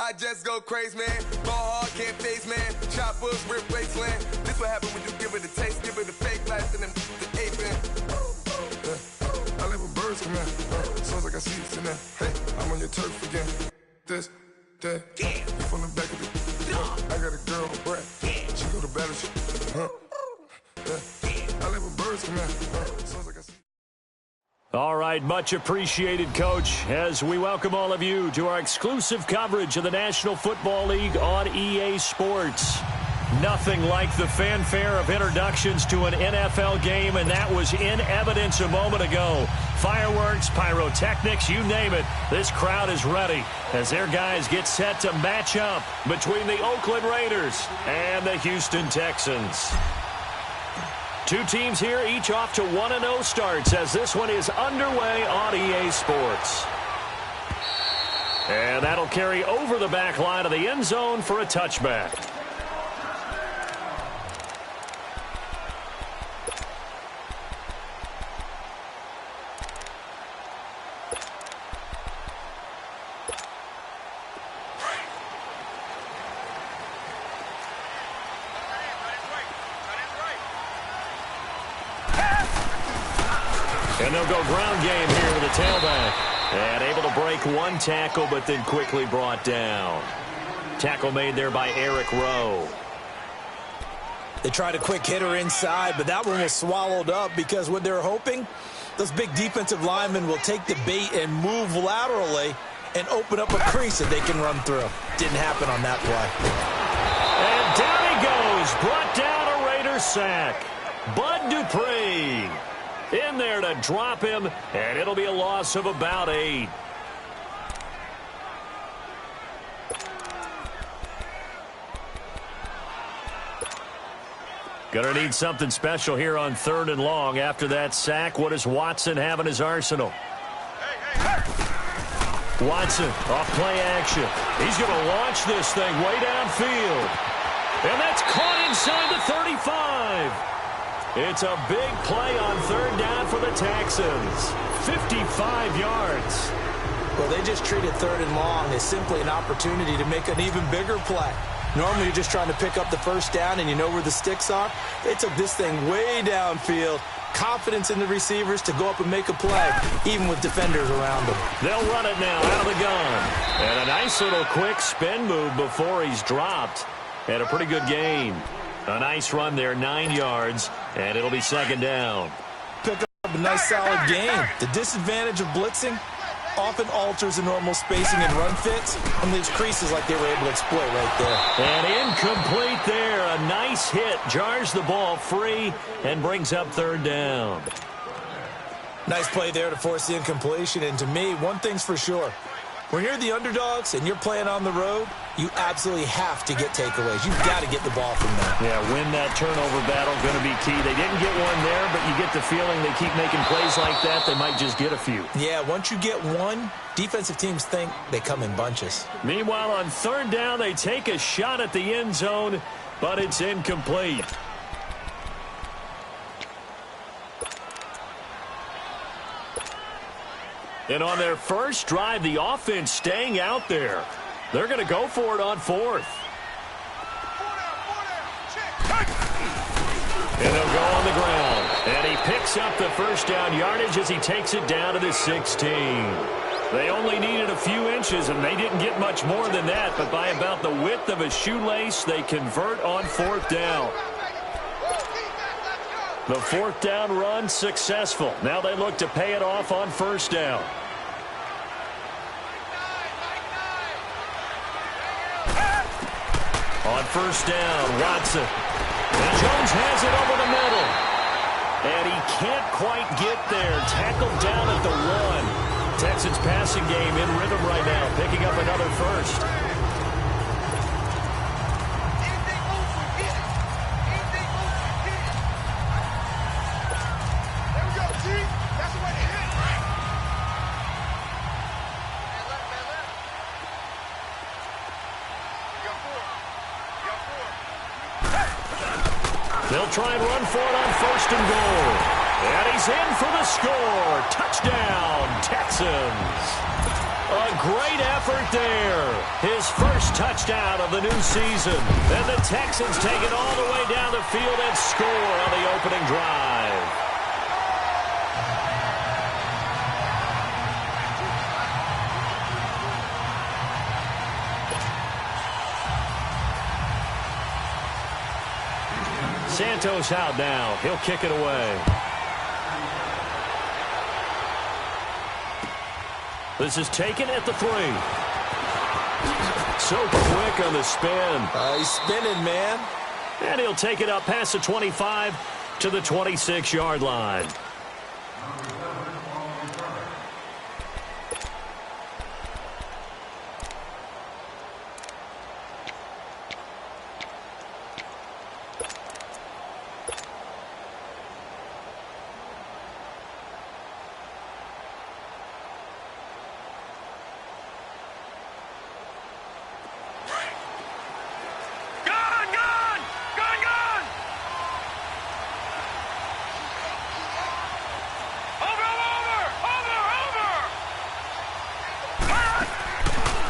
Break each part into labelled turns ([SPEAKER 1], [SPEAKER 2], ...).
[SPEAKER 1] I just go crazy, man. Ball hard, can't face, man. Choppers, rip wasteland. This what happen when you give it a taste, give it a fake life, and then the ape in. I live with birds come in. Sounds like I see it in there. Hey, I'm on your turf again. This, that, you from the back of the. I got a girl, Brad. She go to battle. I live with birds come in. Sounds like I see.
[SPEAKER 2] All right, much appreciated, Coach, as we welcome all of you to our exclusive coverage of the National Football League on EA Sports. Nothing like the fanfare of introductions to an NFL game, and that was in evidence a moment ago. Fireworks, pyrotechnics, you name it. This crowd is ready as their guys get set to match up between the Oakland Raiders and the Houston Texans. Two teams here, each off to 1-0 starts as this one is underway on EA Sports. And that'll carry over the back line of the end zone for a touchback. And they'll go ground game here with the tailback. And able to break one tackle, but then quickly brought down. Tackle made there by Eric Rowe.
[SPEAKER 3] They tried a quick hitter inside, but that one was swallowed up because what they're hoping, those big defensive linemen will take the bait and move laterally and open up a crease that they can run through. Didn't happen on that play.
[SPEAKER 2] And down he goes. Brought down a Raider sack. Bud Dupree in there to drop him, and it'll be a loss of about 8. Gonna need something special here on 3rd and long after that sack. What does Watson have in his arsenal? Watson off play action. He's gonna launch this thing way downfield. And that's caught inside the 35. It's a big play on 3rd down for the Texans. 55 yards.
[SPEAKER 3] Well, they just treated 3rd and long as simply an opportunity to make an even bigger play. Normally, you're just trying to pick up the 1st down and you know where the sticks are. They took this thing way downfield. Confidence in the receivers to go up and make a play, even with defenders around them.
[SPEAKER 2] They'll run it now out of the gun. And a nice little quick spin move before he's dropped. And a pretty good gain. A nice run there, 9 yards, and it'll be 2nd down.
[SPEAKER 3] Pick up a nice solid game. The disadvantage of blitzing often alters the normal spacing and run fits and leaves creases like they were able to exploit right there.
[SPEAKER 2] And incomplete there. A nice hit. Jars the ball free and brings up 3rd down.
[SPEAKER 3] Nice play there to force the incompletion. And to me, one thing's for sure. When you're the underdogs and you're playing on the road, you absolutely have to get takeaways. You've got to get the ball from them.
[SPEAKER 2] Yeah, win that turnover battle, going to be key. They didn't get one there, but you get the feeling they keep making plays like that, they might just get a few.
[SPEAKER 3] Yeah, once you get one, defensive teams think they come in bunches.
[SPEAKER 2] Meanwhile, on 3rd down, they take a shot at the end zone, but it's incomplete. And on their first drive, the offense staying out there. They're going to go for it on 4th. And they'll go on the ground. And he picks up the 1st down yardage as he takes it down to the 16. They only needed a few inches, and they didn't get much more than that. But by about the width of a shoelace, they convert on 4th down. The 4th down run successful. Now they look to pay it off on 1st down. On 1st down, Watson. And Jones has it over the middle. And he can't quite get there. Tackled down at the 1. Texans passing game in rhythm right now, picking up another 1st. They'll try and run for it on 1st and goal. And he's in for the score. Touchdown, Texans. A great effort there. His first touchdown of the new season. And the Texans take it all the way down the field and score on the opening drive. Santos out now. He'll kick it away. This is taken at the 3. So quick on the spin.
[SPEAKER 3] He's spinning, man.
[SPEAKER 2] And he'll take it up past the 25 to the 26-yard line.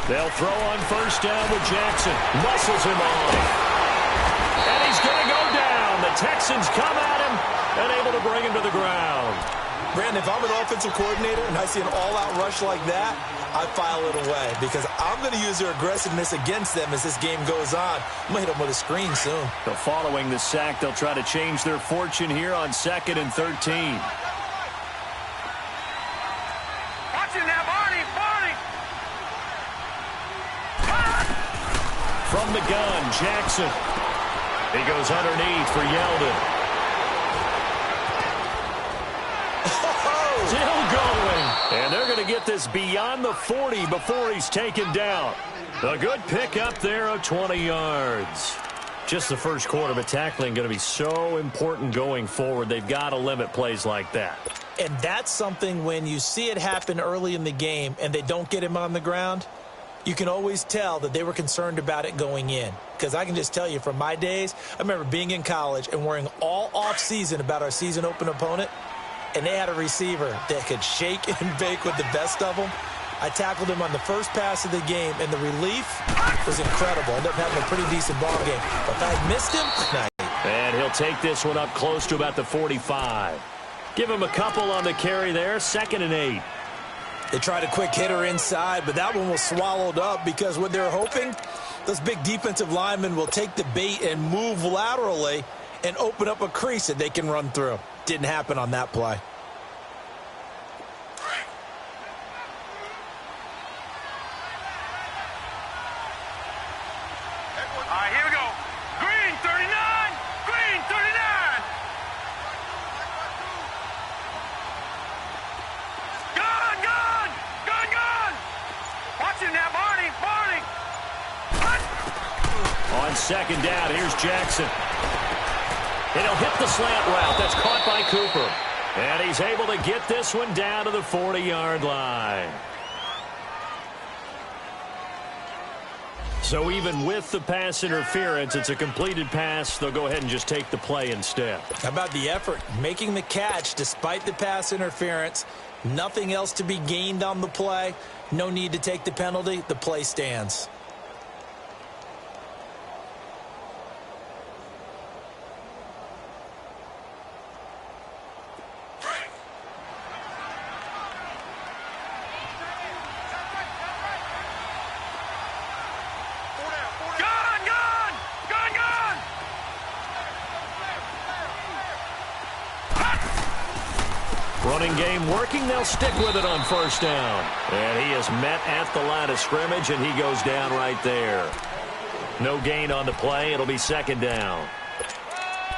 [SPEAKER 2] They'll throw on first down with Jackson. Muscles him off. And he's going to go down. The Texans come at him and able to bring him to the ground.
[SPEAKER 3] Brandon, if I'm an offensive coordinator and I see an all-out rush like that, I file it away because I'm going to use their aggressiveness against them as this game goes on. I'm going to hit them with a screen soon.
[SPEAKER 2] So following the sack, they'll try to change their fortune here on 2nd and 13. From the gun, Jackson. He goes underneath for Yeldon. Still going. And they're going to get this beyond the 40 before he's taken down. A good pickup there of 20 yards. Just the first quarter, but tackling going to be so important going forward. They've got to limit plays like that.
[SPEAKER 3] And that's something when you see it happen early in the game and they don't get him on the ground, you can always tell that they were concerned about it going in. Because I can just tell you from my days, I remember being in college and worrying all off-season about our season open opponent, and they had a receiver that could shake and bake with the best of them. I tackled him on the first pass of the game, and the relief was incredible. Ended up having a pretty decent ball game. But if I had missed him, nah.
[SPEAKER 2] And he'll take this one up close to about the 45. Give him a couple on the carry there, 2nd and 8.
[SPEAKER 3] They tried a quick hitter inside, but that one was swallowed up because what they're hoping, those big defensive linemen will take the bait and move laterally and open up a crease that they can run through. Didn't happen on that play.
[SPEAKER 4] All right, here we go. Green 39. Green 39. Gun, gun, gun, gun. Watch him now, Barney, Barney.
[SPEAKER 2] On 2nd down, here's Jackson. And he'll hit the slant route. That's caught by Cooper. And he's able to get this one down to the 40-yard line. So even with the pass interference, it's a completed pass. They'll go ahead and just take the play instead.
[SPEAKER 3] How about the effort? Making the catch despite the pass interference. Nothing else to be gained on the play. No need to take the penalty. The play stands.
[SPEAKER 2] Running game working. They'll stick with it on first down. And he is met at the line of scrimmage, and he goes down right there. No gain on the play. It'll be 2nd down.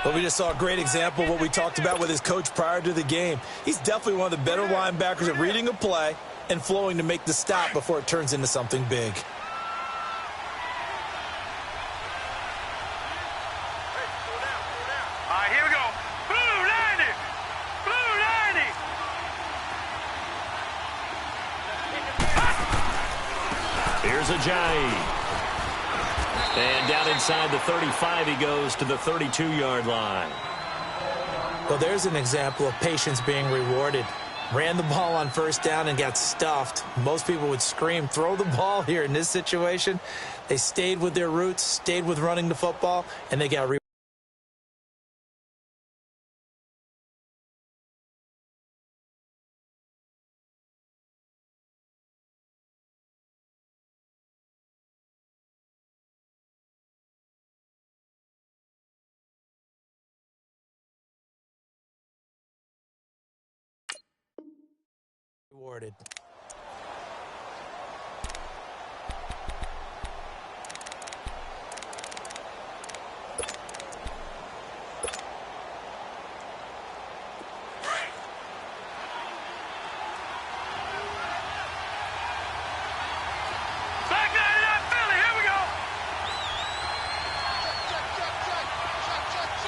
[SPEAKER 3] Well, we just saw a great example of what we talked about with his coach prior to the game. He's definitely one of the better linebackers at reading a play and flowing to make the stop before it turns into something big.
[SPEAKER 4] All right, here we go. Blue 90. Blue 90.
[SPEAKER 2] Here's Ajayi. And down inside the 35, he goes to the 32-yard line.
[SPEAKER 3] Well, there's an example of patience being rewarded. Ran the ball on first down and got stuffed. Most people would scream, throw the ball here. In this situation, they stayed with their roots, stayed with running the football, and they got rewarded.
[SPEAKER 4] Back there to that Philly. Here we go.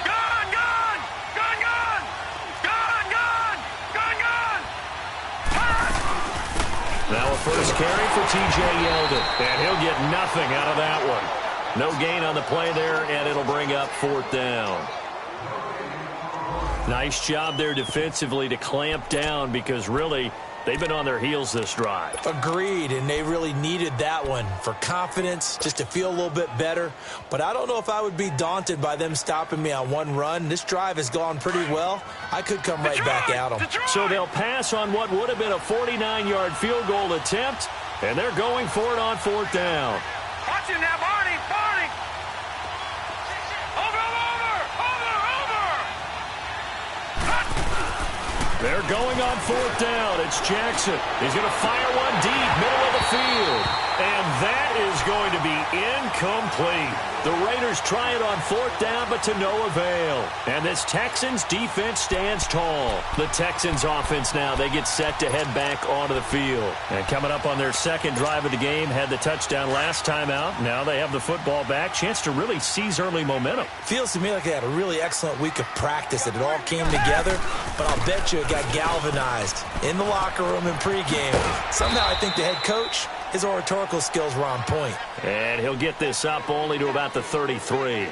[SPEAKER 4] Gun, gun, gun, gun, gun, gun, gun, gun.
[SPEAKER 2] Now a first carry for T.J. Yeldon, and he'll get nothing out of that one. No gain on the play there, and it'll bring up fourth down. Nice job there defensively to clamp down because really they've been on their heels this drive.
[SPEAKER 3] Agreed, and they really needed that one for confidence, just to feel a little bit better. But I don't know if I would be daunted by them stopping me on one run. This drive has gone pretty well. I could come right back at them.
[SPEAKER 2] So they'll pass on what would have been a 49-yard field goal attempt, and they're going for it on fourth down.
[SPEAKER 4] Watch him now, Barney, Barney. Over, over, over, over.
[SPEAKER 2] They're going on fourth down. It's Jackson. He's going to fire one deep, middle of the field. And that is going to be incomplete. The Raiders try it on fourth down, but to no avail. And this Texans defense stands tall. The Texans offense now, they get set to head back onto the field. And coming up on their second drive of the game, had the touchdown last time out. Now they have the football back. Chance to really seize early momentum.
[SPEAKER 3] Feels to me like they had a really excellent week of practice, that it all came together. But I'll bet you it got galvanized in the locker room in pregame. Somehow I think the head coach, his oratorical skills were on point.
[SPEAKER 2] And he'll get this up only to about the 33.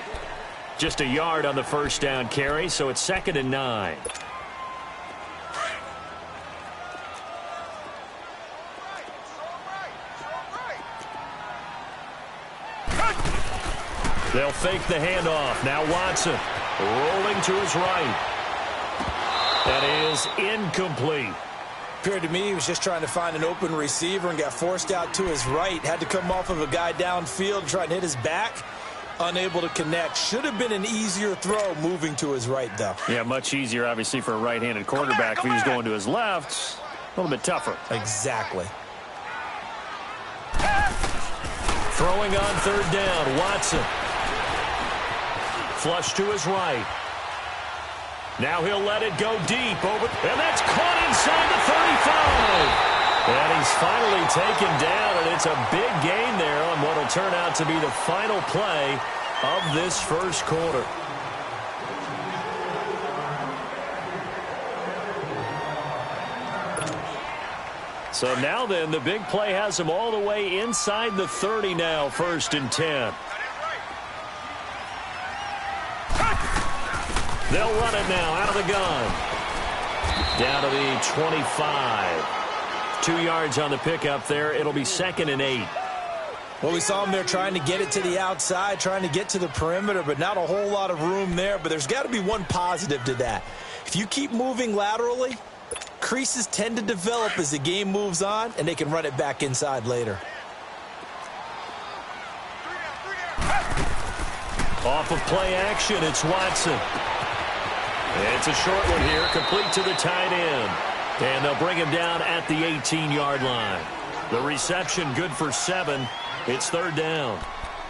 [SPEAKER 2] Just a yard on the first down carry, so it's 2nd and 9. They'll fake the handoff. Now Watson rolling to his right. That is incomplete.
[SPEAKER 3] Appeared to me he was just trying to find an open receiver and got forced out to his right. Had to come off of a guy downfield, try and hit his back. Unable to connect. Should have been an easier throw moving to his right, though.
[SPEAKER 2] Yeah, much easier, obviously, for a right-handed quarterback. If he was going to his left, a little bit tougher.
[SPEAKER 3] Exactly.
[SPEAKER 2] Throwing on third down, Watson. Flush to his right. Now he'll let it go deep over, and that's caught inside the 35. And he's finally taken down, and it's a big gain there on what will turn out to be the final play of this first quarter. So now then, the big play has him all the way inside the 30 now, 1st and 10. They'll run it now out of the gun. Down to the 25. 2 yards on the pickup there. It'll be 2nd and 8.
[SPEAKER 3] Well, we saw him there trying to get it to the outside, trying to get to the perimeter, but not a whole lot of room there. But there's got to be one positive to that. If you keep moving laterally, creases tend to develop as the game moves on, and they can run it back inside later.
[SPEAKER 2] Off of play action, it's Watson. It's a short one here, complete to the tight end. And they'll bring him down at the 18-yard line. The reception good for 7. It's 3rd down.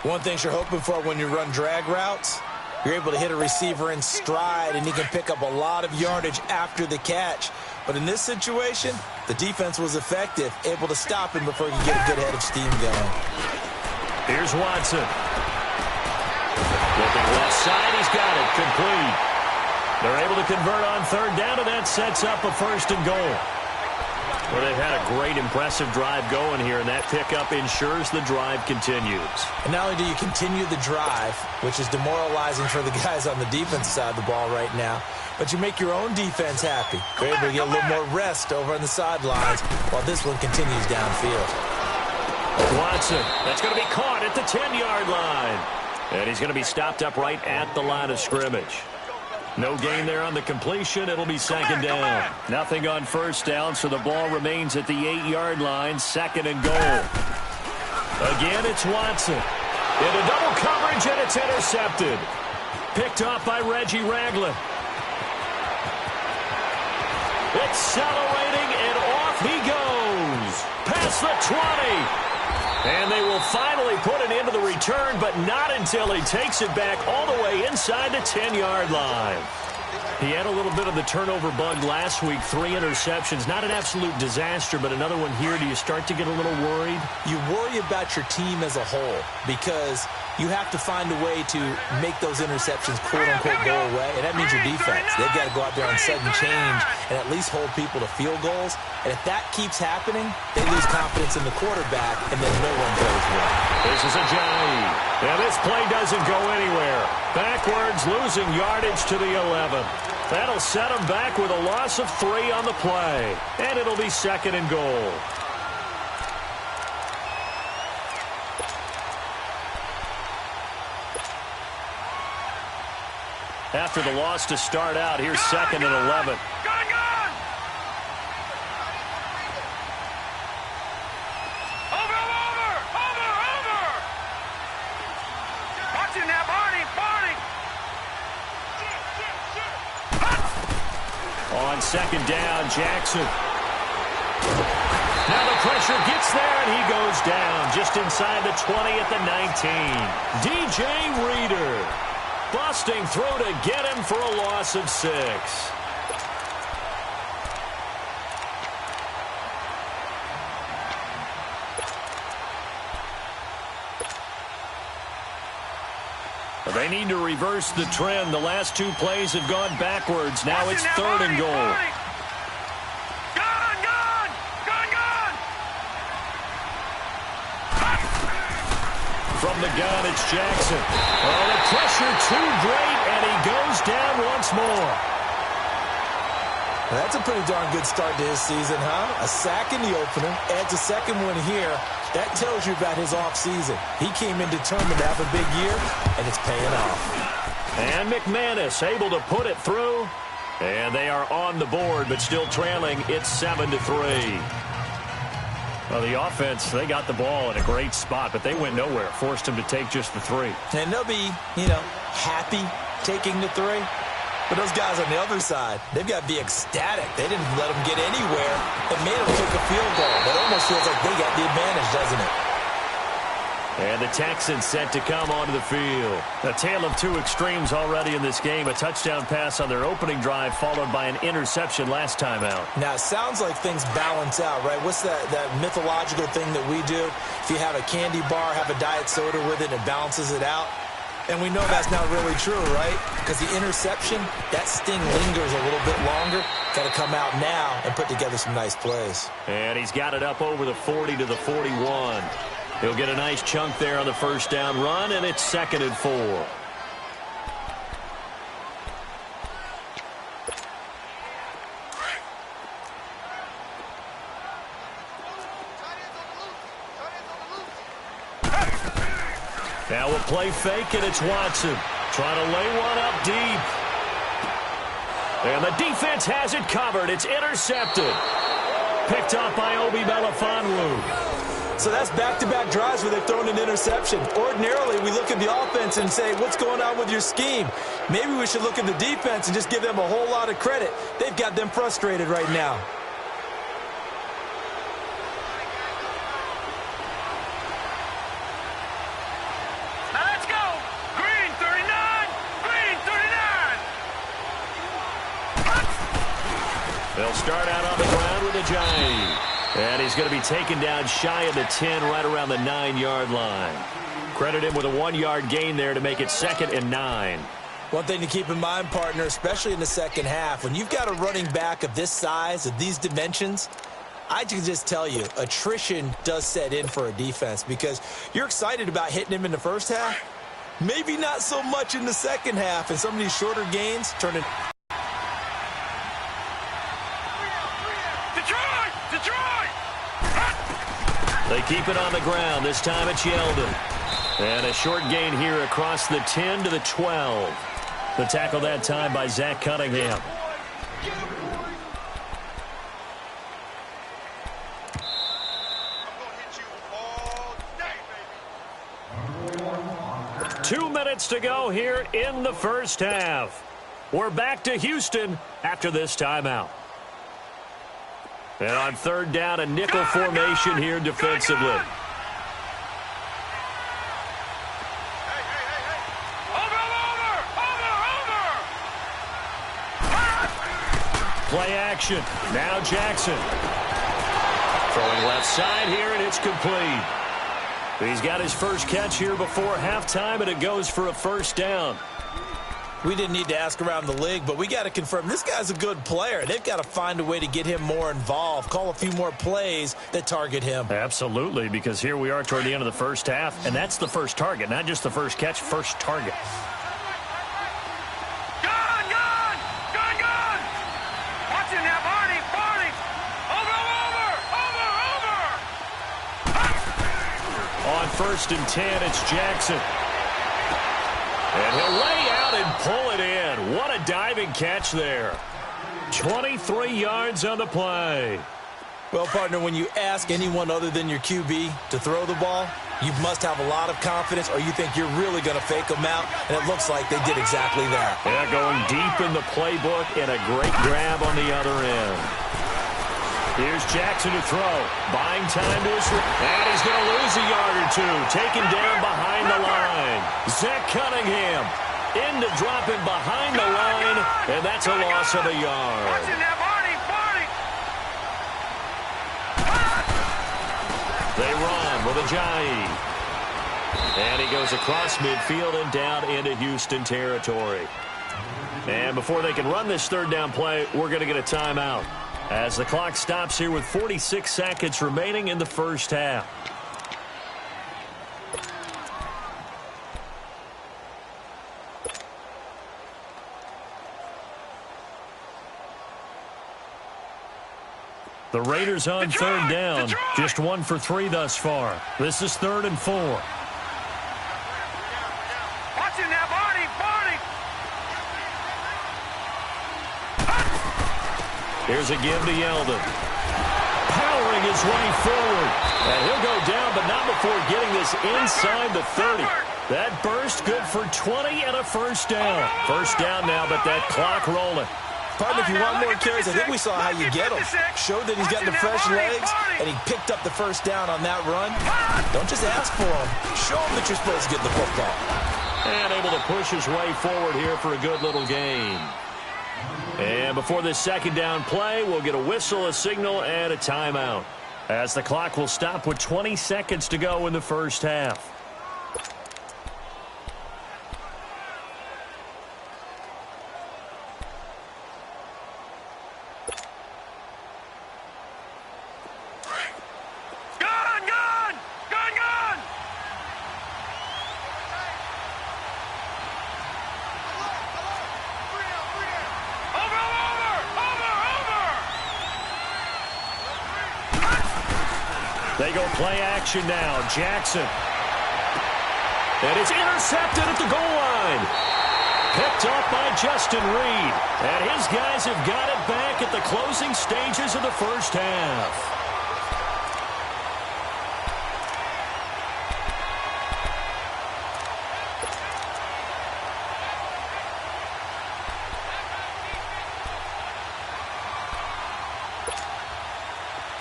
[SPEAKER 3] One thing you're hoping for when you run drag routes, you're able to hit a receiver in stride, and he can pick up a lot of yardage after the catch. But in this situation, the defense was effective, able to stop him before he could get a good head of steam going.
[SPEAKER 2] Here's Watson. Looking left side, he's got it, complete. They're able to convert on 3rd down, and that sets up a 1st and goal. Well, they've had a great, impressive drive going here, and that pickup ensures the drive continues.
[SPEAKER 3] And not only do you continue the drive, which is demoralizing for the guys on the defensive side of the ball right now, but you make your own defense happy. You're able to get a little more rest over on the sidelines while this one continues downfield.
[SPEAKER 2] Watson, that's going to be caught at the 10-yard line. And he's going to be stopped up right at the line of scrimmage. No gain there on the completion. It'll be second down. Nothing on first down, so the ball remains at the 8-yard line, second and goal. Again, it's Watson. Into double coverage, and it's intercepted. Picked off by Reggie Ragland. Accelerating, and off he goes. Past the 20. And they will finally put an end to the return, but not until he takes it back all the way inside the 10-yard line. He had a little bit of the turnover bug last week, 3 interceptions. Not an absolute disaster, but another one here. Do you start to get a little worried?
[SPEAKER 3] You worry about your team as a whole because you have to find a way to make those interceptions, quote-unquote, go away, and that means your defense. They've got to go out there on sudden change and at least hold people to field goals. And if that keeps happening, they lose confidence in the quarterback, and then no one plays well.
[SPEAKER 2] This is Ajayi. Now this play doesn't go anywhere. Backwards, losing yardage to the 11. That'll set him back with a loss of 3 on the play. And it'll be second and goal. After the loss to start out, here's second and 11. On second down, Jackson. Now the pressure gets there, and he goes down just inside the 20 at the 19. DJ Reader busting through to get him for a loss of 6. They need to reverse the trend. The last 2 plays have gone backwards. Now it's third and goal. From the gun, it's Jackson. Oh, the pressure too great, and he goes down once more.
[SPEAKER 3] That's a pretty darn good start to his season, huh? A sack in the opener, adds a second one here. That tells you about his offseason. He came in determined to have a big year, and it's paying off.
[SPEAKER 2] And McManus able to put it through. And they are on the board, but still trailing. It's 7-3. Well, the offense, they got the ball in a great spot, but they went nowhere. Forced him to take just the 3.
[SPEAKER 3] And they'll be, happy taking the 3. But those guys on the other side, they've got to be ecstatic. They didn't let them get anywhere. It made them kick a field goal. It almost feels like they got the advantage, doesn't it?
[SPEAKER 2] And the Texans set to come onto the field. A tale of 2 extremes already in this game. A touchdown pass on their opening drive, followed by an interception last time out.
[SPEAKER 3] Now, it sounds like things balance out, right? What's that mythological thing that we do? If you have a candy bar, have a diet soda with it, and it balances it out. And we know that's not really true, right? Because the interception, that sting lingers a little bit longer. Got to come out now and put together some nice plays.
[SPEAKER 2] And he's got it up over the 40 to the 41. He'll get a nice chunk there on the first down run, and it's 2nd and 4. Now a play fake, and it's Watson trying to lay one up deep. And the defense has it covered. It's intercepted. Picked off by Obi Melifonwu.
[SPEAKER 3] So that's back-to-back drives where they've thrown an interception. Ordinarily, we look at the offense and say, what's going on with your scheme? Maybe we should look at the defense and just give them a whole lot of credit. They've got them frustrated right now.
[SPEAKER 2] They'll start out on the ground with Ajayi. And he's going to be taken down shy of the 10, right around the 9-yard line. Credit him with a 1-yard gain there to make it 2nd and 9.
[SPEAKER 3] One thing to keep in mind, partner, especially in the second half, when you've got a running back of this size, of these dimensions, I can just tell you, attrition does set in for a defense because you're excited about hitting him in the first half. Maybe not so much in the second half, and some of these shorter gains turn into...
[SPEAKER 2] keep it on the ground. This time it's Yeldon. And a short gain here across the 10 to the 12. The tackle that time by Zach Cunningham. Two minutes to go here in the first half. We're back to Houston after this timeout. And on third down, a nickel formation here defensively. Play action. Now Jackson. Throwing left side here, and it's complete. He's got his first catch here before halftime, and it goes for a first down.
[SPEAKER 3] We didn't need to ask around the league, but we got to confirm this guy's a good player. They've got to find a way to get him more involved, call a few more plays that target him.
[SPEAKER 2] Absolutely, because here we are toward the end of the first half, and that's the first target, not just the first catch, first target. First and 10, it's Jackson. And he'll lay out and pull it in. What a diving catch there. 23 yards on the play.
[SPEAKER 3] Well, partner, when you ask anyone other than your QB to throw the ball, you must have a lot of confidence or you think you're really going to fake them out, and it looks like they did exactly that.
[SPEAKER 2] Yeah, going deep in the playbook and a great grab on the other end. Here's Jackson to throw. Buying time to his... And he's going to lose a yard or two. Taken down behind the line. Zach Cunningham in to drop him behind the line. And that's a loss of a yard. They run with Ajayi. And he goes across midfield and down into Houston territory. And before they can run this third down play, we're going to get a timeout, as the clock stops here with 46 seconds remaining in the first half. The Raiders on third down, just 1 for 3 thus far. This is 3rd and 4.
[SPEAKER 4] Watch it now, Barney.
[SPEAKER 2] Here's a give to Yeldon. Powering his way forward. And he'll go down, but not before getting this inside the 30. That burst good for 20 and a first down. First down now, but that clock rolling.
[SPEAKER 3] Partner, if you want more carries, I think we saw how you get him. Showed that he's got the fresh legs, and he picked up the first down on that run. Don't just ask for him. Show him that you're supposed to get the football.
[SPEAKER 2] And able to push his way forward here for a good little gain. And before this second down play, we'll get a whistle, a signal, and a timeout, as the clock will stop with 20 seconds to go in the first half. They go play action now. Jackson. And it's intercepted at the goal line. Picked off by Justin Reed. And his guys have got it back at the closing stages of the first half.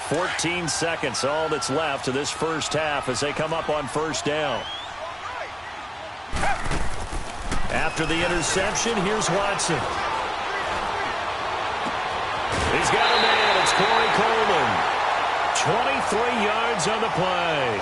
[SPEAKER 2] "14 seconds, all that's left to this first half as they come up on first down. After the interception, here's Watson. He's got a man. It's Corey Coleman. 23 yards on the play.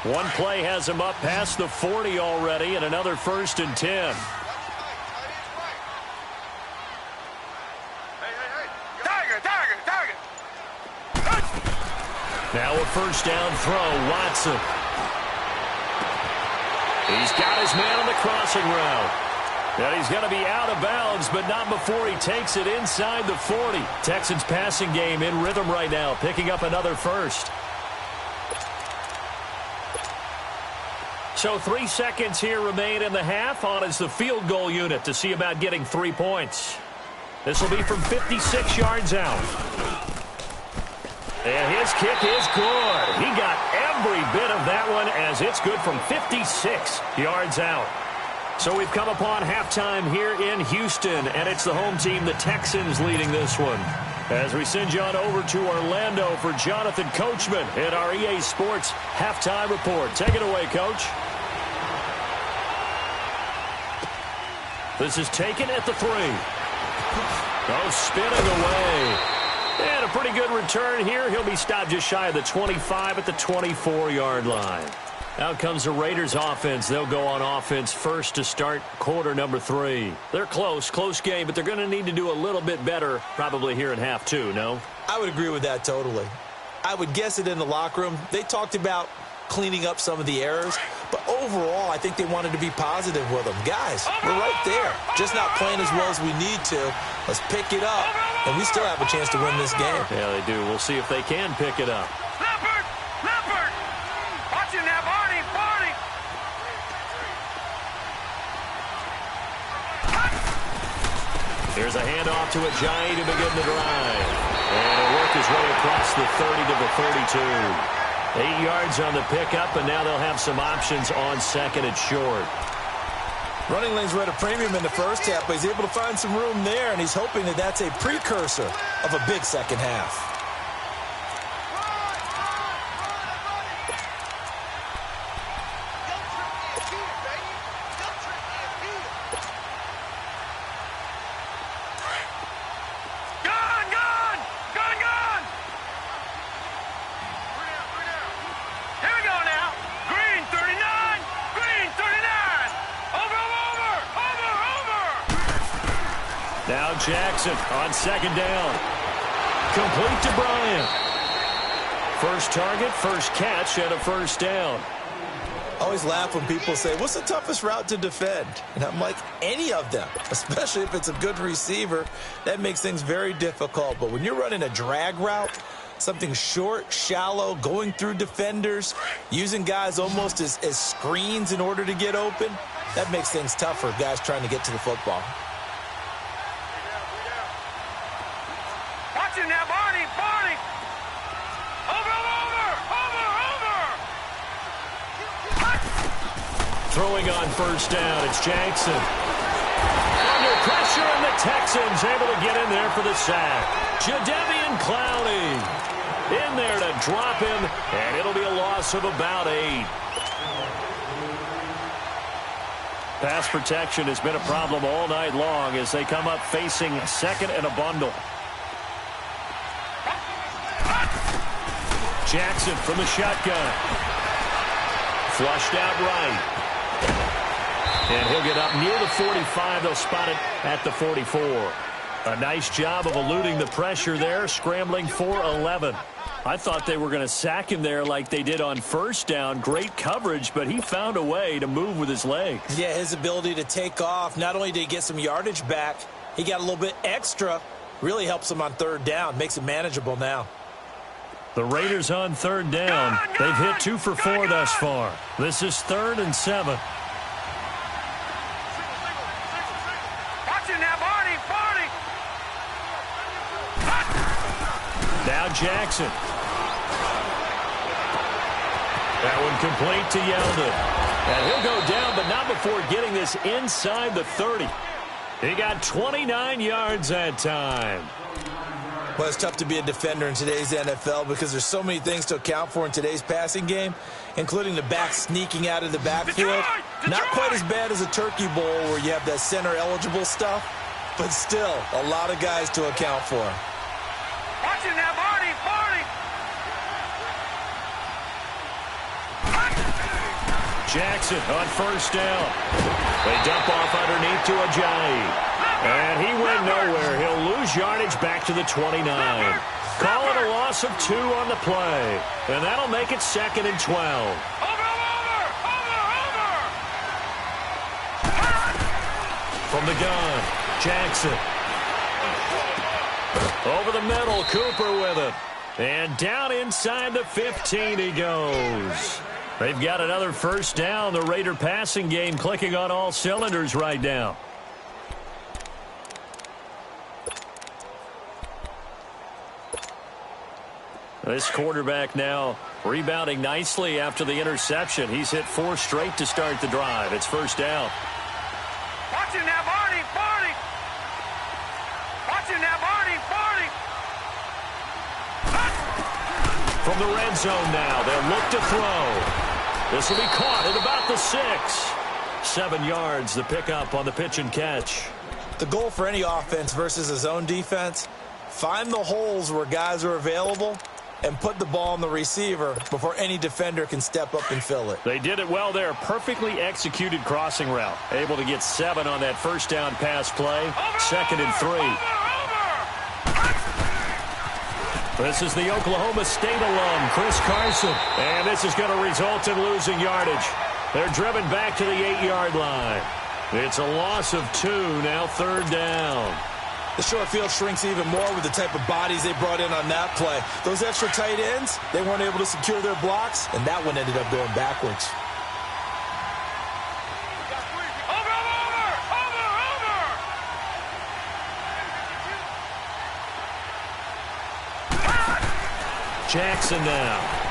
[SPEAKER 2] One play has him up past the 40 already, and another 1st and 10. Now a first down throw, Watson. He's got his man on the crossing route. And he's going to be out of bounds, but not before he takes it inside the 40. Texans passing game in rhythm right now, picking up another first. So 3 seconds here remain in the half. On is the field goal unit to see about getting 3 points. This will be from 56 yards out. And his kick is good. He got every bit of that one as it's good from 56 yards out. So we've come upon halftime here in Houston, and it's the home team, the Texans, leading this one. As we send you on over to Orlando for Jonathan Coachman in our EA Sports halftime report. Take it away, Coach. This is taken at the 3. Oh, spinning away. And a pretty good return here. He'll be stopped just shy of the 25 at the 24-yard line. Out comes the Raiders offense. They'll go on offense first to start quarter number 3. They're close game, but they're going to need to do a little bit better probably here in half 2, no?
[SPEAKER 3] I would agree with that totally. I would guess it in the locker room. They talked about cleaning up some of the errors, but overall I think they wanted to be positive with them. Guys, we're right there. Just not playing as well as we need to. Let's pick it up, and we still have a chance to win this game.
[SPEAKER 2] Yeah, they do. We'll see if they can pick it up.
[SPEAKER 4] Leopard! Watch him now, Barney!
[SPEAKER 2] There's a handoff to Ajayi to begin the drive. And he'll work his way across the 30 to the 32. 8 yards on the pickup, and now they'll have some options on second and short.
[SPEAKER 3] Running lanes were at a premium in the first half, but he's able to find some room there, and he's hoping that that's a precursor of a big second half.
[SPEAKER 2] Jackson on second down. Complete to Bryant. First target, first catch, and a first down.
[SPEAKER 3] I always laugh when people say, what's the toughest route to defend? And I'm like, any of them, especially if it's a good receiver. That makes things very difficult. But when you're running a drag route, something short, shallow, going through defenders, using guys almost as screens in order to get open, that makes things tough for guys trying to get to the football.
[SPEAKER 4] Now, Barney! Over!
[SPEAKER 2] Throwing on first down, it's Jackson. Under pressure, and the Texans able to get in there for the sack. Jadeveon Clowney in there to drop him, and it'll be a loss of about 8. Pass protection has been a problem all night long as they come up facing second and a bundle. Jackson from the shotgun. Flushed out right. And he'll get up near the 45. They'll spot it at the 44. A nice job of eluding the pressure there, scrambling for 11. I thought they were going to sack him there like they did on first down. Great coverage, but he found a way to move with his legs.
[SPEAKER 3] Yeah, his ability to take off. Not only did he get some yardage back, he got a little bit extra. Really helps him on third down. Makes it manageable now.
[SPEAKER 2] The Raiders on third down. They've hit 2 for 4 thus far. This is 3rd and 7.
[SPEAKER 4] Watch it now, Barney!
[SPEAKER 2] Now Jackson. That one complete to Yeldon. And he'll go down, but not before getting this inside the 30. He got 29 yards that time.
[SPEAKER 3] Well, it's tough to be a defender in today's NFL because there's so many things to account for in today's passing game, including the back sneaking out of the backfield. Not quite as bad as a turkey bowl where you have that center-eligible stuff, but still a lot of guys to account for.
[SPEAKER 4] Watch it now, Barney!
[SPEAKER 2] Jackson on first down. They dump off underneath to Ajayi. And he went nowhere. He'll lose yardage back to the 29. Call it a loss loss of 2 on the play. And that'll make it 2nd and 12. From the gun, Jackson. Over the middle, Cooper with it. And down inside the 15 he goes. They've got another first down. The Raider passing game clicking on all cylinders right now. This quarterback now rebounding nicely after the interception. He's hit 4 straight to start the drive. It's first down.
[SPEAKER 4] Watch him now, Barney! Barney! Watch him now, Barney! Barney!
[SPEAKER 2] From the red zone now, they'll look to throw. This will be caught at about the 6. 7 yards, the pickup on the pitch and catch.
[SPEAKER 3] The goal for any offense versus a zone defense, find the holes where guys are available and put the ball on the receiver before any defender can step up and fill it.
[SPEAKER 2] They did it well there. Perfectly executed crossing route. Able to get 7 on that first down pass play. 2nd and 3. This is the Oklahoma State alum, Chris Carson. And this is going to result in losing yardage. They're driven back to the 8-yard line. It's a loss of 2, now 3rd down.
[SPEAKER 3] The short field shrinks even more with the type of bodies they brought in on that play. Those extra tight ends, they weren't able to secure their blocks, and that one ended up going backwards.
[SPEAKER 2] Jackson now.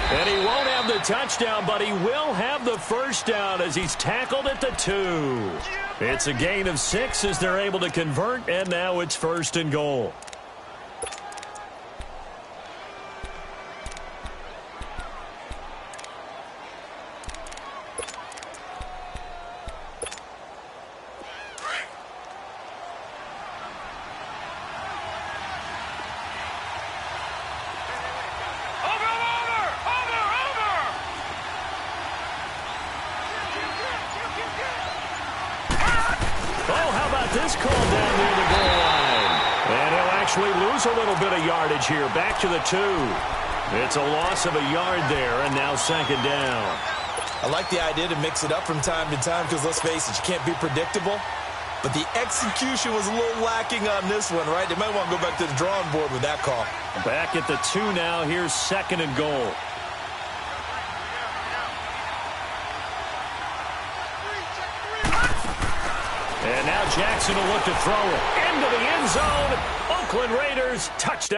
[SPEAKER 2] And he won't have the touchdown, but he will have the first down as he's tackled at the 2. It's a gain of 6 as they're able to convert, and now it's 1st and goal. This call down near the goal line. And he'll actually lose a little bit of yardage here. Back to the 2. It's a loss of a yard there, and now 2nd down.
[SPEAKER 3] I like the idea to mix it up from time to time because, let's face it, you can't be predictable. But the execution was a little lacking on this one, right? They might want to go back to the drawing board with that call.
[SPEAKER 2] Back at the 2 now. Here's 2nd and goal. And now Jackson will look to throw it into the end zone. Oakland Raiders, touchdown.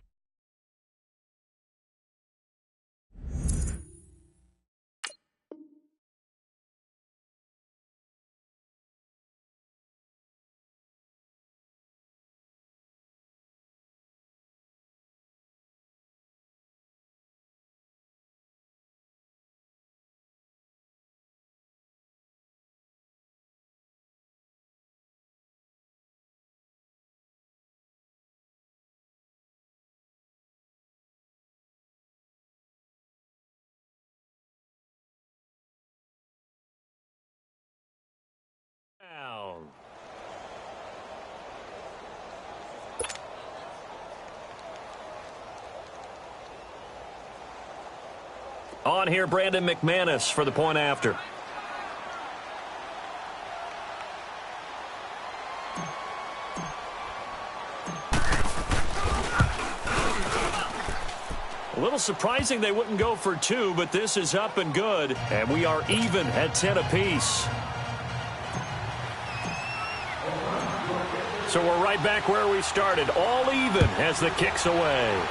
[SPEAKER 2] On here, Brandon McManus for the point after. A little surprising they wouldn't go for 2, but this is up and good, and we are even at 10 apiece. So we're right back where we started, all even as the kick's away.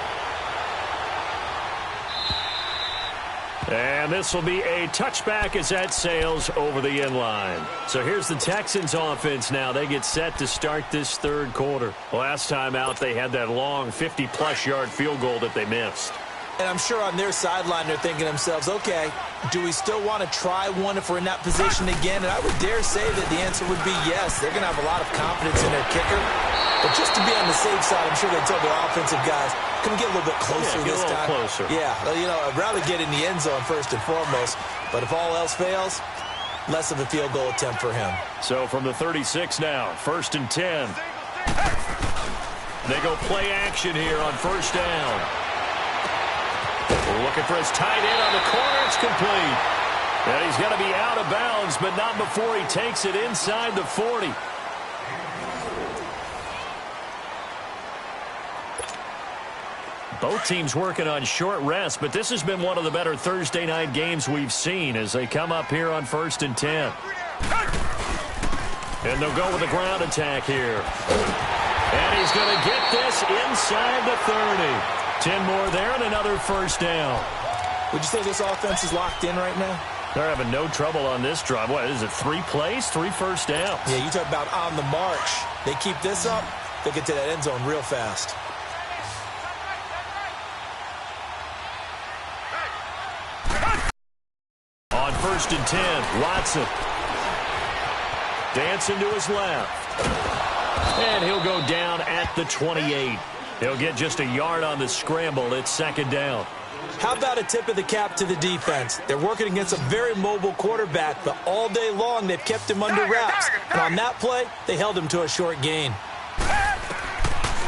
[SPEAKER 2] And this will be a touchback as that sails over the end line. So here's the Texans offense now. They get set to start this 3rd quarter. Last time out, they had that long 50-plus yard field goal that they missed.
[SPEAKER 3] And I'm sure on their sideline they're thinking to themselves, okay, do we still want to try one if we're in that position again? And I would dare say that the answer would be yes. They're going to have a lot of confidence in their kicker. But just to be on the safe side, I'm sure they told their offensive guys, can we get a little bit closer this time?
[SPEAKER 2] Closer.
[SPEAKER 3] Yeah, you know, I'd rather get in the end zone first and foremost. But if all else fails, less of a field goal attempt for him.
[SPEAKER 2] So from the 36 now, 1st and 10. They go play action here on first down. We're looking for his tight end on the corner. It's complete. And he's going to be out of bounds, but not before he takes it inside the 40. Both teams working on short rest, but this has been one of the better Thursday night games we've seen as they come up here on 1st and 10. And they'll go with a ground attack here. And he's going to get this inside the 30. 10 more there and another first down.
[SPEAKER 3] Would you say this offense is locked in right now?
[SPEAKER 2] They're having no trouble on this drive. What is it, 3 plays, 3 first downs?
[SPEAKER 3] Yeah, you talk about on the march. They keep this up, they'll get to that end zone real fast.
[SPEAKER 2] On 1st and 10, Watson. Dancing to his left. And he'll go down at the 28. He'll get just a yard on the scramble. It's 2nd down.
[SPEAKER 3] How about a tip of the cap to the defense? They're working against a very mobile quarterback, but all day long they've kept him under wraps. And on that play, they held him to a short gain.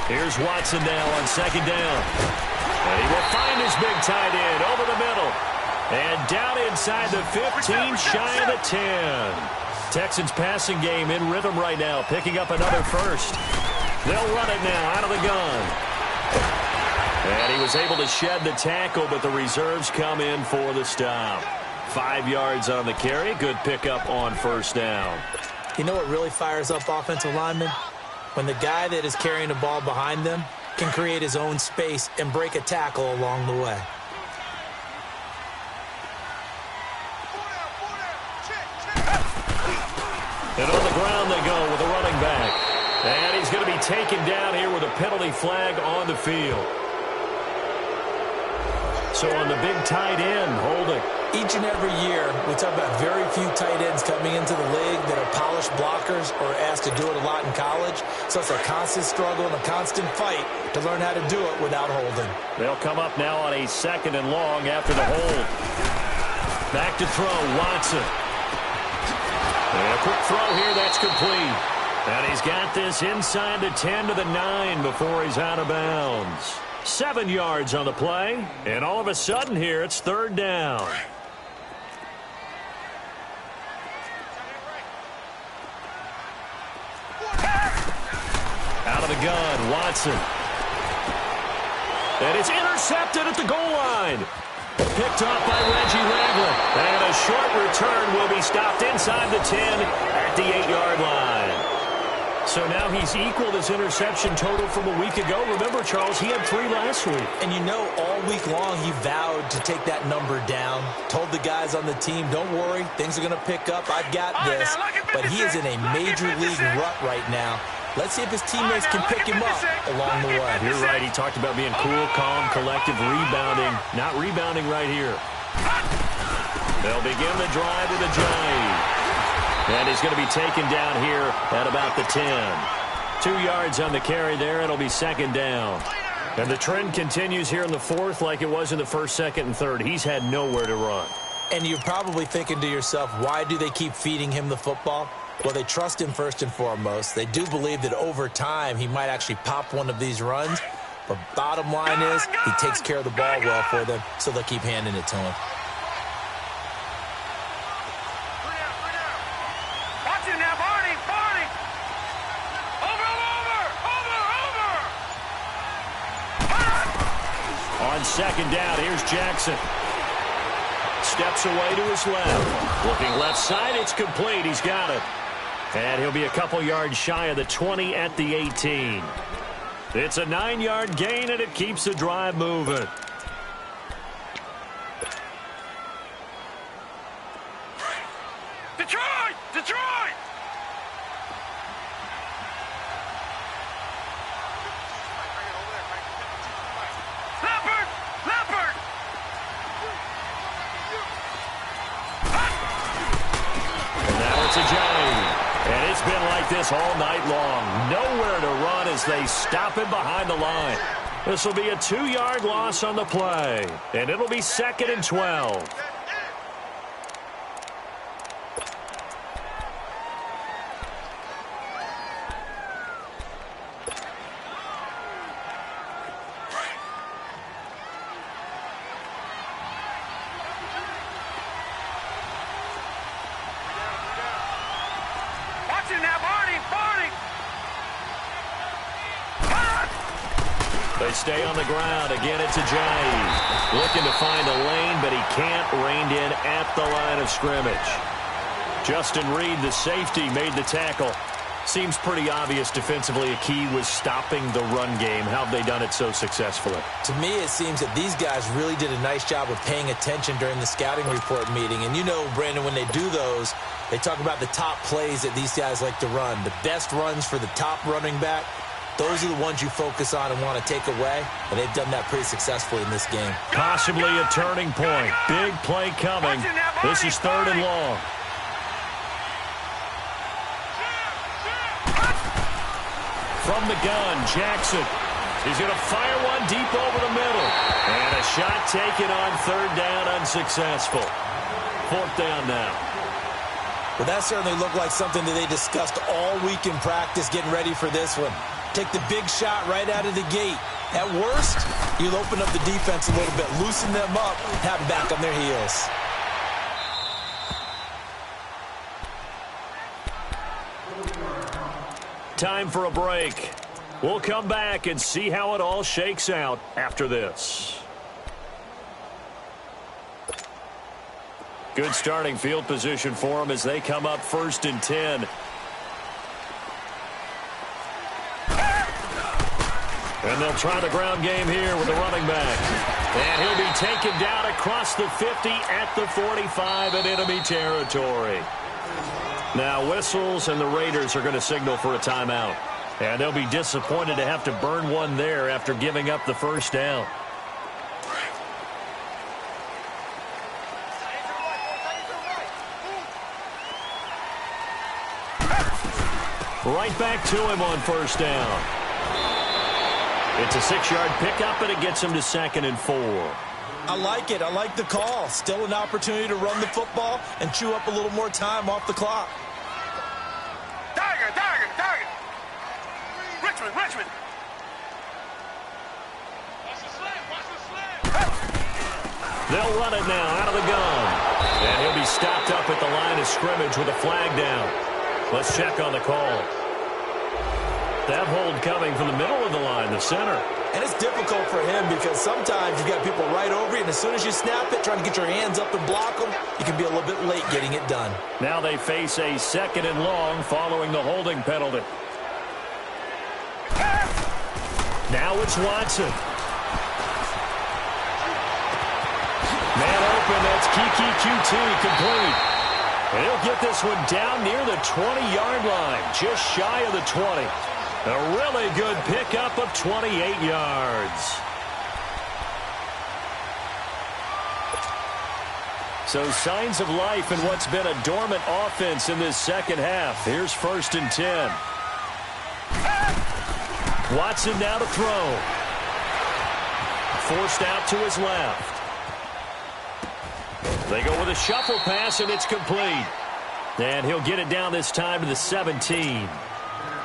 [SPEAKER 2] Here's Watson now on 2nd down. And he will find his big tight end over the middle. And down inside the 15, shy of the 10. Texans passing game in rhythm right now, picking up another first. They'll run it now out of the gun. And he was able to shed the tackle, but the reserves come in for the stop. 5 yards on the carry. Good pickup on first down.
[SPEAKER 3] You know what really fires up offensive linemen? When the guy that is carrying the ball behind them can create his own space and break a tackle along the way.
[SPEAKER 2] And on the ground they go with a running back. And he's going to be taken down here with a penalty flag on the field. So on the big tight end, holding.
[SPEAKER 3] Each and every year, we talk about very few tight ends coming into the league that are polished blockers or asked to do it a lot in college. So it's a constant struggle and a constant fight to learn how to do it without holding.
[SPEAKER 2] They'll come up now on a 2nd and long after the hold. Back to throw, Watson. And a quick throw here, that's complete. And he's got this inside the 10 to the 9 before he's out of bounds. 7 yards on the play, and all of a sudden here it's 3rd down. Out of the gun, Watson. And it's intercepted at the goal line. Picked off by Reggie Ragland. And a short return will be stopped inside the 10 at the 8-yard line. So now he's equaled his interception total from a week ago. Remember, Charles, he had 3 last week.
[SPEAKER 3] And you know, all week long he vowed to take that number down. Told the guys on the team, don't worry, things are going to pick up. I've got this. But he is in a major league rut right now. Let's see if his teammates can pick him up along the way.
[SPEAKER 2] You're right. He talked about being cool, calm, collective, rebounding. Not rebounding right here. They'll begin the drive with a jive. And he's going to be taken down here at about the 10. 2 yards on the carry there. It'll be 2nd down. And the trend continues here in the 4th like it was in the 1st, 2nd, and 3rd. He's had nowhere to run.
[SPEAKER 3] And you're probably thinking to yourself, why do they keep feeding him the football? Well, they trust him first and foremost. They do believe that over time he might actually pop one of these runs. But bottom line is he takes care of the ball well for them, so they'll keep handing it to him.
[SPEAKER 4] Watch it now, Barney, Barney. Over.
[SPEAKER 2] On 2nd down, here's Jackson. Steps away to his left. Looking left side, it's complete. He's got it. And he'll be a couple yards shy of the 20 at the 18. It's a 9-yard gain, and it keeps the drive moving.
[SPEAKER 4] Detroit! Detroit! Leopard! Leopard!
[SPEAKER 2] And now it's a jive. And it's been like this all night long. Nowhere to run as they stop him behind the line. This will be a 2-yard loss on the play. And it'll be 2nd and 12. They stay on the ground. Again, it's Ajayi. Looking to find a lane, but he can't. Reined in at the line of scrimmage. Justin Reed, the safety, made the tackle. Seems pretty obvious defensively a key was stopping the run game. How have they done it so successfully?
[SPEAKER 3] To me, it seems that these guys really did a nice job of paying attention during the scouting report meeting. And you know, Brandon, when they do those, they talk about the top plays that these guys like to run. The best runs for the top running back. Those are the ones you focus on and want to take away, and they've done that pretty successfully in this game.
[SPEAKER 2] Possibly a turning point. Big play coming. This is 3rd and long. From the gun, Jackson. He's going to fire one deep over the middle. And a shot taken on 3rd down, unsuccessful. 4th down now.
[SPEAKER 3] Well, that certainly looked like something that they discussed all week in practice getting ready for this one. Take the big shot right out of the gate. At worst, you'll open up the defense a little bit, loosen them up, have them back on their heels.
[SPEAKER 2] Time for a break. We'll come back and see how it all shakes out after this. Good starting field position for them as they come up 1st and 10. And they'll try the ground game here with the running back. And he'll be taken down across the 50 at the 45 in enemy territory. Now whistles and the Raiders are going to signal for a timeout. And they'll be disappointed to have to burn one there after giving up the 1st down. Right back to him on 1st down. It's a 6-yard pickup, and it gets him to 2nd and 4.
[SPEAKER 3] I like it. I like the call. Still an opportunity to run the football and chew up a little more time off the clock.
[SPEAKER 4] Tiger! Richmond!
[SPEAKER 2] They'll run it now out of the gun. And he'll be stopped up at the line of scrimmage with a flag down. Let's check on the call. That hold coming from the middle of the line, the center.
[SPEAKER 3] And it's difficult for him because sometimes you've got people right over you, and as soon as you snap it, trying to get your hands up and block them, you can be a little bit late getting it done.
[SPEAKER 2] Now they face a 2nd and long following the holding penalty. Now it's Watson. Man open, that's Kiki QT complete. And he'll get this one down near the 20-yard line, just shy of the 20. A really good pickup of 28 yards. So signs of life in what's been a dormant offense in this 2nd half. Here's 1st and 10. Watson now to throw. Forced out to his left. They go with a shuffle pass, and it's complete. And he'll get it down this time to the 17.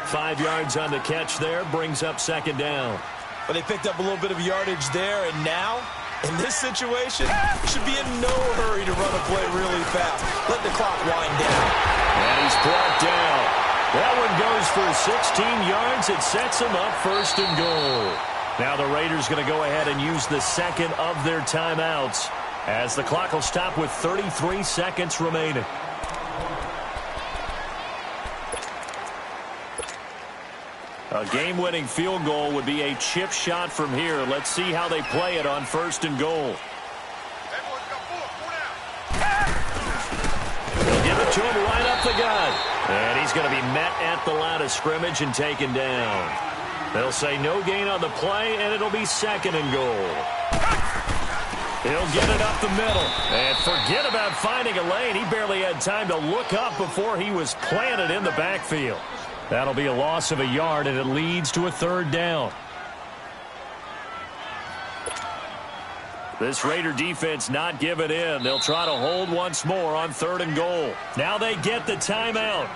[SPEAKER 2] 5 yards on the catch there, brings up 2nd down.
[SPEAKER 3] But they picked up a little bit of yardage there, and now, in this situation, should be in no hurry to run a play really fast. Let the clock wind down.
[SPEAKER 2] And he's brought down. That one goes for 16 yards. It sets him up 1st and goal. Now the Raiders going to go ahead and use the 2nd of their timeouts as the clock will stop with 33 seconds remaining. A game-winning field goal would be a chip shot from here. Let's see how they play it on 1st and goal. They'll give it to him right up the gut. And he's going to be met at the line of scrimmage and taken down. They'll say no gain on the play, and it'll be 2nd and goal. He'll get it up the middle. And forget about finding a lane. He barely had time to look up before he was planted in the backfield. That'll be a loss of a yard, and it leads to a 3rd down. This Raider defense not giving in. They'll try to hold once more on 3rd and goal. Now they get the timeout.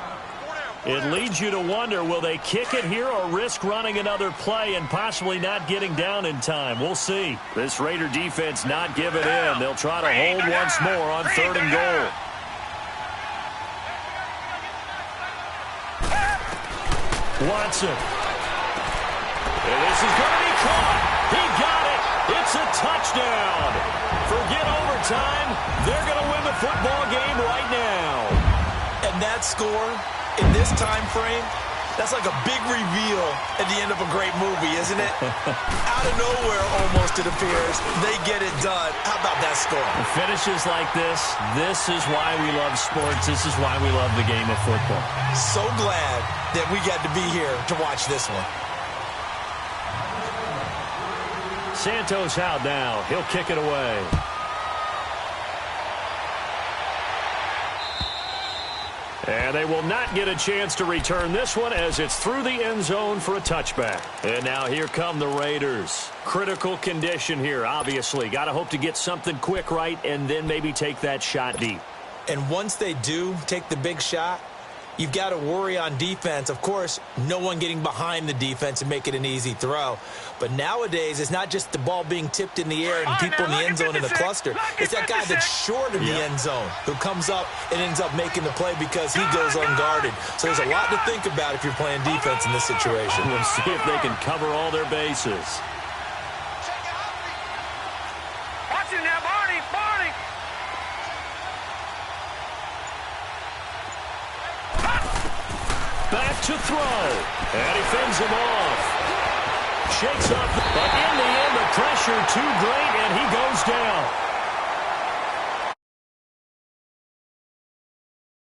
[SPEAKER 2] It leads you to wonder, will they kick it here or risk running another play and possibly not getting down in time? We'll see. This Raider defense not giving in. They'll try to hold once more on 3rd and goal. Watson. And this is going to be caught. football game right now.
[SPEAKER 3] And that score in this time frame, that's like a big reveal at the end of a great movie, isn't it? Out of nowhere, almost, it appears. They get it done. How about that score?
[SPEAKER 2] The finishes like this is why we love sports. This is why we love the game of football.
[SPEAKER 3] So glad that we got to be here to watch this one.
[SPEAKER 2] Santos out now. He'll kick it away. And they will not get a chance to return this one as it's through the end zone for a touchback. And now here come the Raiders. Critical condition here, obviously. Got to hope to get something quick right and then maybe take that shot deep.
[SPEAKER 3] And once they do take the big shot, you've got to worry on defense. Of course, no one getting behind the defense and make it an easy throw. But nowadays, it's not just the ball being tipped in the air and people in the end zone in the cluster. It's that guy that's short in the end zone who comes up and ends up making the play because he goes unguarded. So there's a lot to think about if you're playing defense in this situation.
[SPEAKER 2] We'll see if they can cover all their bases.
[SPEAKER 4] Watch him now, Barney. Barney.
[SPEAKER 2] Back to throw. And he fends him off. Shakes off, but in the end, the pressure too great, and he goes down.